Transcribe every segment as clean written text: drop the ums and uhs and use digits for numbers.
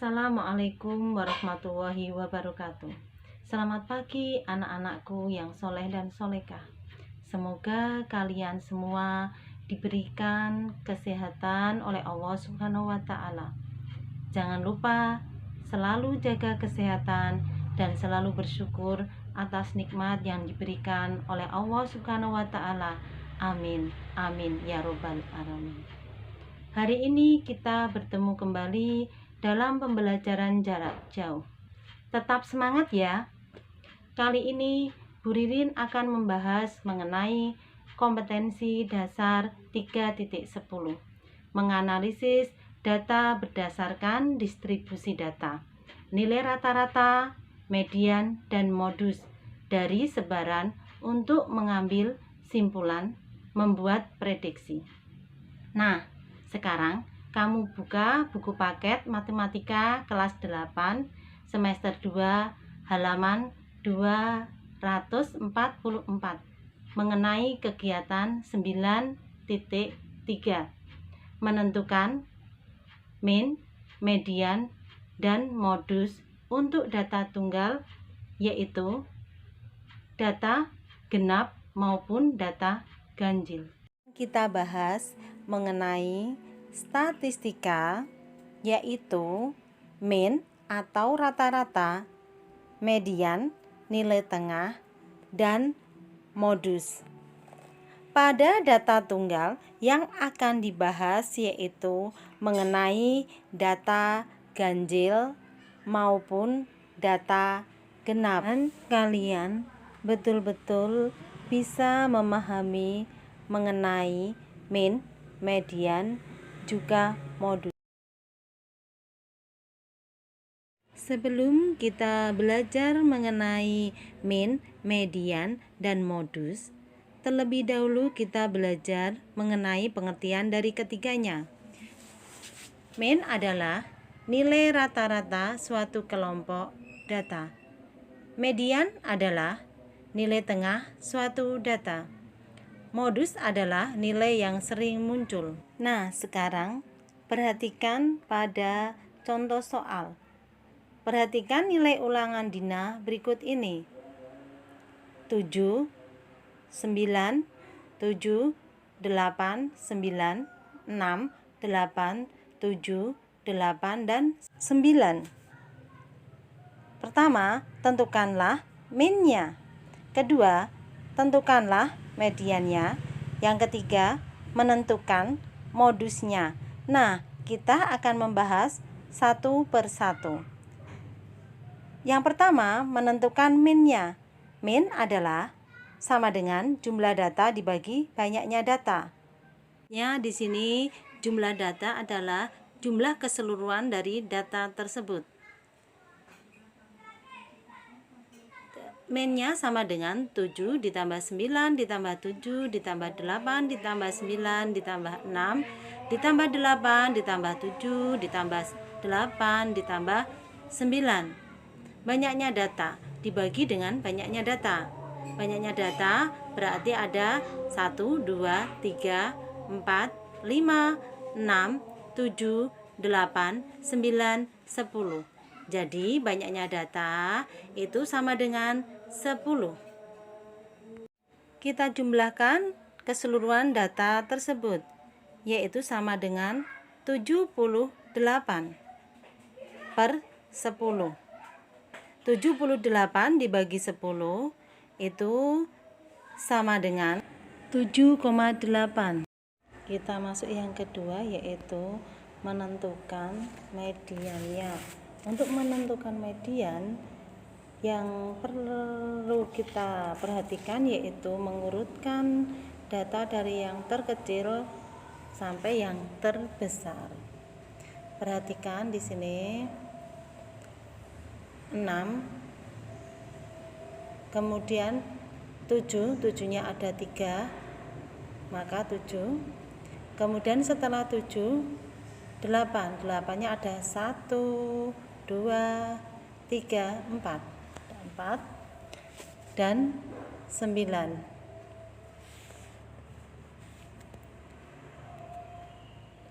Assalamualaikum warahmatullahi wabarakatuh. Selamat pagi anak-anakku yang soleh dan solekah. Semoga kalian semua diberikan kesehatan oleh Allah Subhanahu wa Ta'ala. Jangan lupa selalu jaga kesehatan dan selalu bersyukur atas nikmat yang diberikan oleh Allah Subhanahu wa Ta'ala. Amin, amin ya robbal alamin. Hari ini kita bertemu kembali dalam pembelajaran jarak jauh. Tetap semangat ya. Kali ini Bu Ririn akan membahas mengenai kompetensi dasar 3.10, menganalisis data berdasarkan distribusi data, nilai rata-rata, median, dan modus dari sebaran untuk mengambil simpulan, membuat prediksi. Nah, sekarang kamu buka buku paket matematika kelas 8 semester 2 halaman 244 mengenai kegiatan 9.3 menentukan min, median, dan modus untuk data tunggal, yaitu data genap maupun data ganjil. Kita bahas mengenai statistika, yaitu min atau rata-rata, median, nilai tengah, dan modus. Pada data tunggal yang akan dibahas yaitu mengenai data ganjil maupun data genap. Dan kalian betul-betul bisa memahami mengenai min, median, juga modus. Sebelum kita belajar mengenai min, median, dan modus, terlebih dahulu kita belajar mengenai pengertian dari ketiganya. Min adalah nilai rata-rata suatu kelompok data. Median adalah nilai tengah suatu data. Modus adalah nilai yang sering muncul. Nah, sekarang perhatikan pada contoh soal. Perhatikan nilai ulangan Dina berikut ini. 7, 9, 7, 8, 9, 6, 8, 7, 8, dan 9. Pertama, tentukanlah minnya. Kedua, tentukanlah mediannya. Yang ketiga, menentukan modusnya. Nah, kita akan membahas satu persatu. Yang pertama, menentukan minnya. Min adalah sama dengan jumlah data dibagi banyaknya data. Ya, di sini jumlah data adalah jumlah keseluruhan dari data tersebut. Minnya sama dengan 7 ditambah 9 ditambah 7 ditambah 8 ditambah 9 ditambah 6 ditambah 8 ditambah 7 ditambah 8 ditambah 9. Banyaknya data dibagi dengan banyaknya data. Banyaknya data berarti ada 1, 2, 3, 4, 5, 6, 7, 8, 9, 10. Jadi banyaknya data itu sama dengan 10. Kita jumlahkan keseluruhan data tersebut, yaitu sama dengan 78 per 10. 78 dibagi 10 itu sama dengan 7,8. Kita masuk yang kedua, yaitu menentukan mediannya. Untuk menentukan median, yang perlu kita perhatikan yaitu mengurutkan data dari yang terkecil sampai yang terbesar. Perhatikan di sini 6, kemudian 7, 7-nya ada 3, maka 7. Kemudian setelah 7, 8, 8-nya ada 1, 2, 3, 4 dan 9.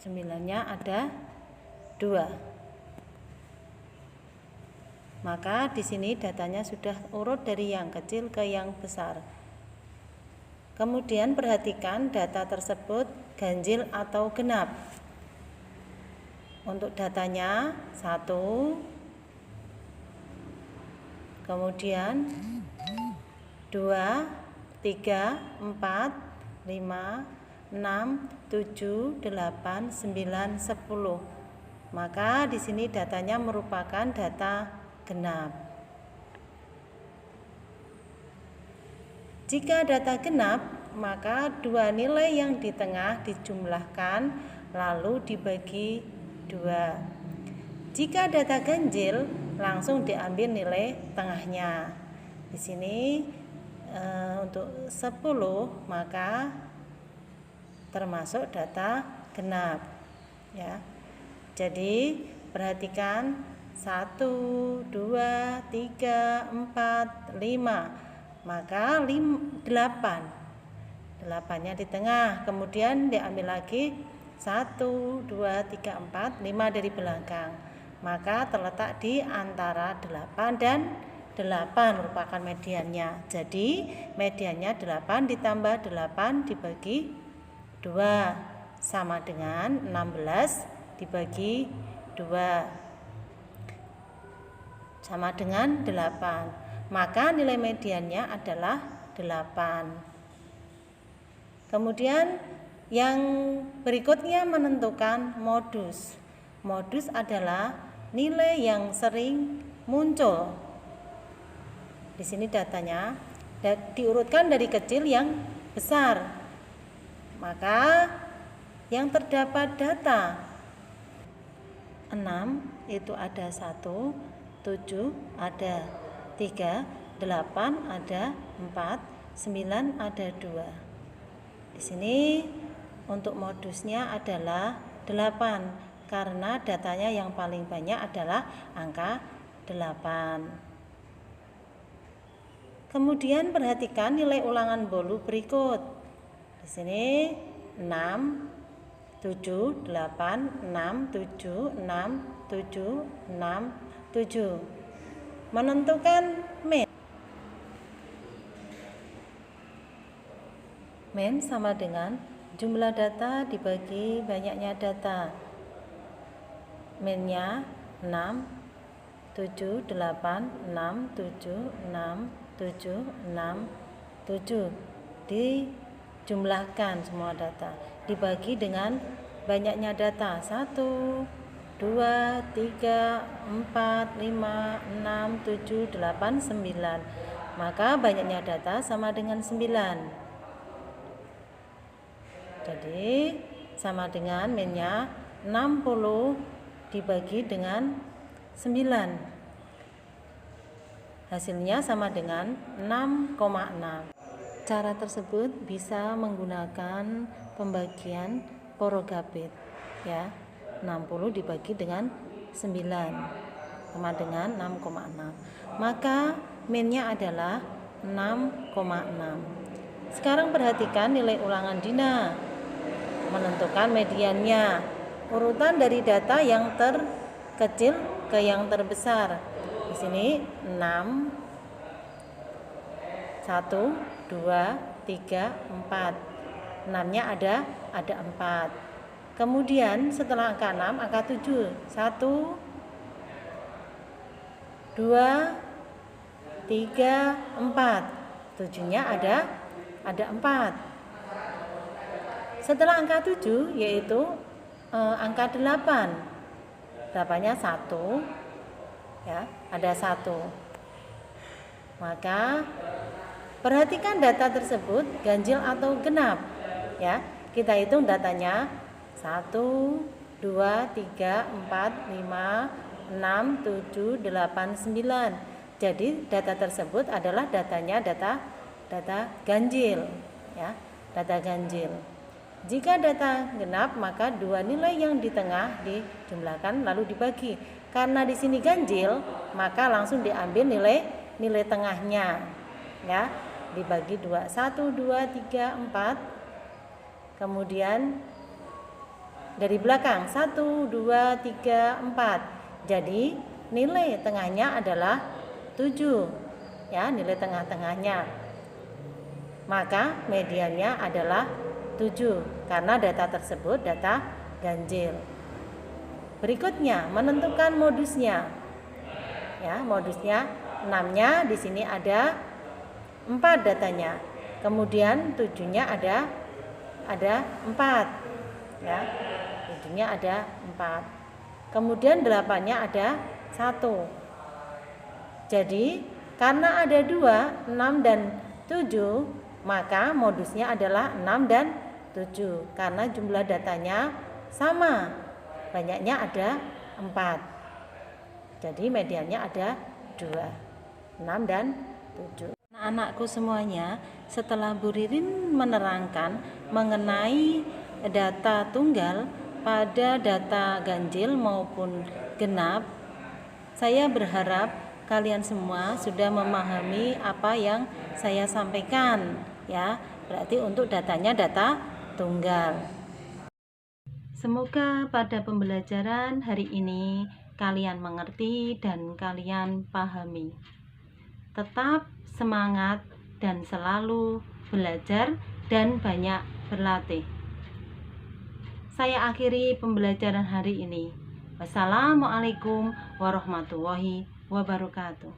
9-nya ada 2. Maka di sini datanya sudah urut dari yang kecil ke yang besar. Kemudian perhatikan data tersebut ganjil atau genap. Untuk datanya 1, kemudian 2, 3, 4, 5, 6, 7, 8, 9, 10. Maka di sini datanya merupakan data genap. Jika data genap, maka dua nilai yang di tengah dijumlahkan lalu dibagi 2. Jika data ganjil, langsung diambil nilai tengahnya. Di sini untuk 10 maka termasuk data genap, ya. Jadi perhatikan 1, 2, 3, 4, 5. Maka 8. 8-nya di tengah. Kemudian diambil lagi 1, 2, 3, 4, 5 dari belakang. Maka terletak di antara 8 dan 8 merupakan mediannya. Jadi mediannya 8 ditambah 8 dibagi 2 sama dengan 16 dibagi 2 sama dengan 8. Maka nilai mediannya adalah 8. Kemudian yang berikutnya menentukan modus. Modus adalah nilai yang sering muncul. Di sini datanya diurutkan dari kecil yang besar. Maka yang terdapat data 6 itu ada 1, 7 ada 3, 8 ada 4, 9 ada 2. Di sini untuk modusnya adalah 8 karena datanya yang paling banyak adalah angka 8. Kemudian perhatikan nilai ulangan bolu berikut. Di sini 6, 7, 8, 6, 7, 6, 7, 6, 7. Menentukan min. Min sama dengan jumlah data dibagi banyaknya data. Minnya 6, 7, 8, 6, 7, 6, 7, 6, 7. Dijumlahkan semua data. Dibagi dengan banyaknya data. 1, 2, 3, 4, 5, 6, 7, 8, 9. Maka banyaknya data sama dengan 9. Jadi sama dengan minnya 60 dibagi dengan 9. Hasilnya sama dengan 6,6. Cara tersebut bisa menggunakan pembagian Porogapit, ya. 60 dibagi dengan 9 sama dengan 6,6. Maka minnya adalah 6,6. Sekarang perhatikan nilai ulangan Dina. Menentukan mediannya. Urutan dari data yang terkecil ke yang terbesar. Di sini 6, 1, 2, 3, 4. 6-nya ada 4. Kemudian setelah angka 6, angka 7. 1, 2, 3, 4. 7-nya ada 4. Setelah angka 7 yaitu angka 8. 8-nya 1. Ya, ada 1. Maka perhatikan data tersebut ganjil atau genap. Ya, kita hitung datanya 1, 2, 3, 4, 5, 6, 7, 8, 9. Jadi data tersebut adalah data ganjil, ya, data ganjil. Jika data genap maka dua nilai yang di tengah dijumlahkan lalu dibagi. Karena di sini ganjil, maka langsung diambil nilai tengahnya, ya, dibagi 2. 1, 2, 3, 4. Kemudian dari belakang 1, 2, 3, 4. Jadi nilai tengahnya adalah 7. Ya, nilai tengah-tengahnya. Maka mediannya adalah 7 karena data tersebut data ganjil. Berikutnya, menentukan modusnya. Ya, modusnya 6-nya di sini ada 4 datanya. Kemudian 7-nya ada 4. Ya. 7-nya ada 4. Kemudian 8-nya ada 1. Jadi, karena ada 2, 6 dan 7, maka modusnya adalah 6 dan 7 karena jumlah datanya sama. Banyaknya ada 4. Jadi mediannya ada 2, 6 dan 7. Anak-anakku semuanya, setelah Bu Ririn menerangkan mengenai data tunggal pada data ganjil maupun genap, saya berharap kalian semua sudah memahami apa yang saya sampaikan, ya. Berarti untuk datanya data tunggal. Semoga pada pembelajaran hari ini kalian mengerti dan kalian pahami. Tetap semangat dan selalu belajar dan banyak berlatih. Saya akhiri pembelajaran hari ini. Wassalamualaikum warahmatullahi wabarakatuh.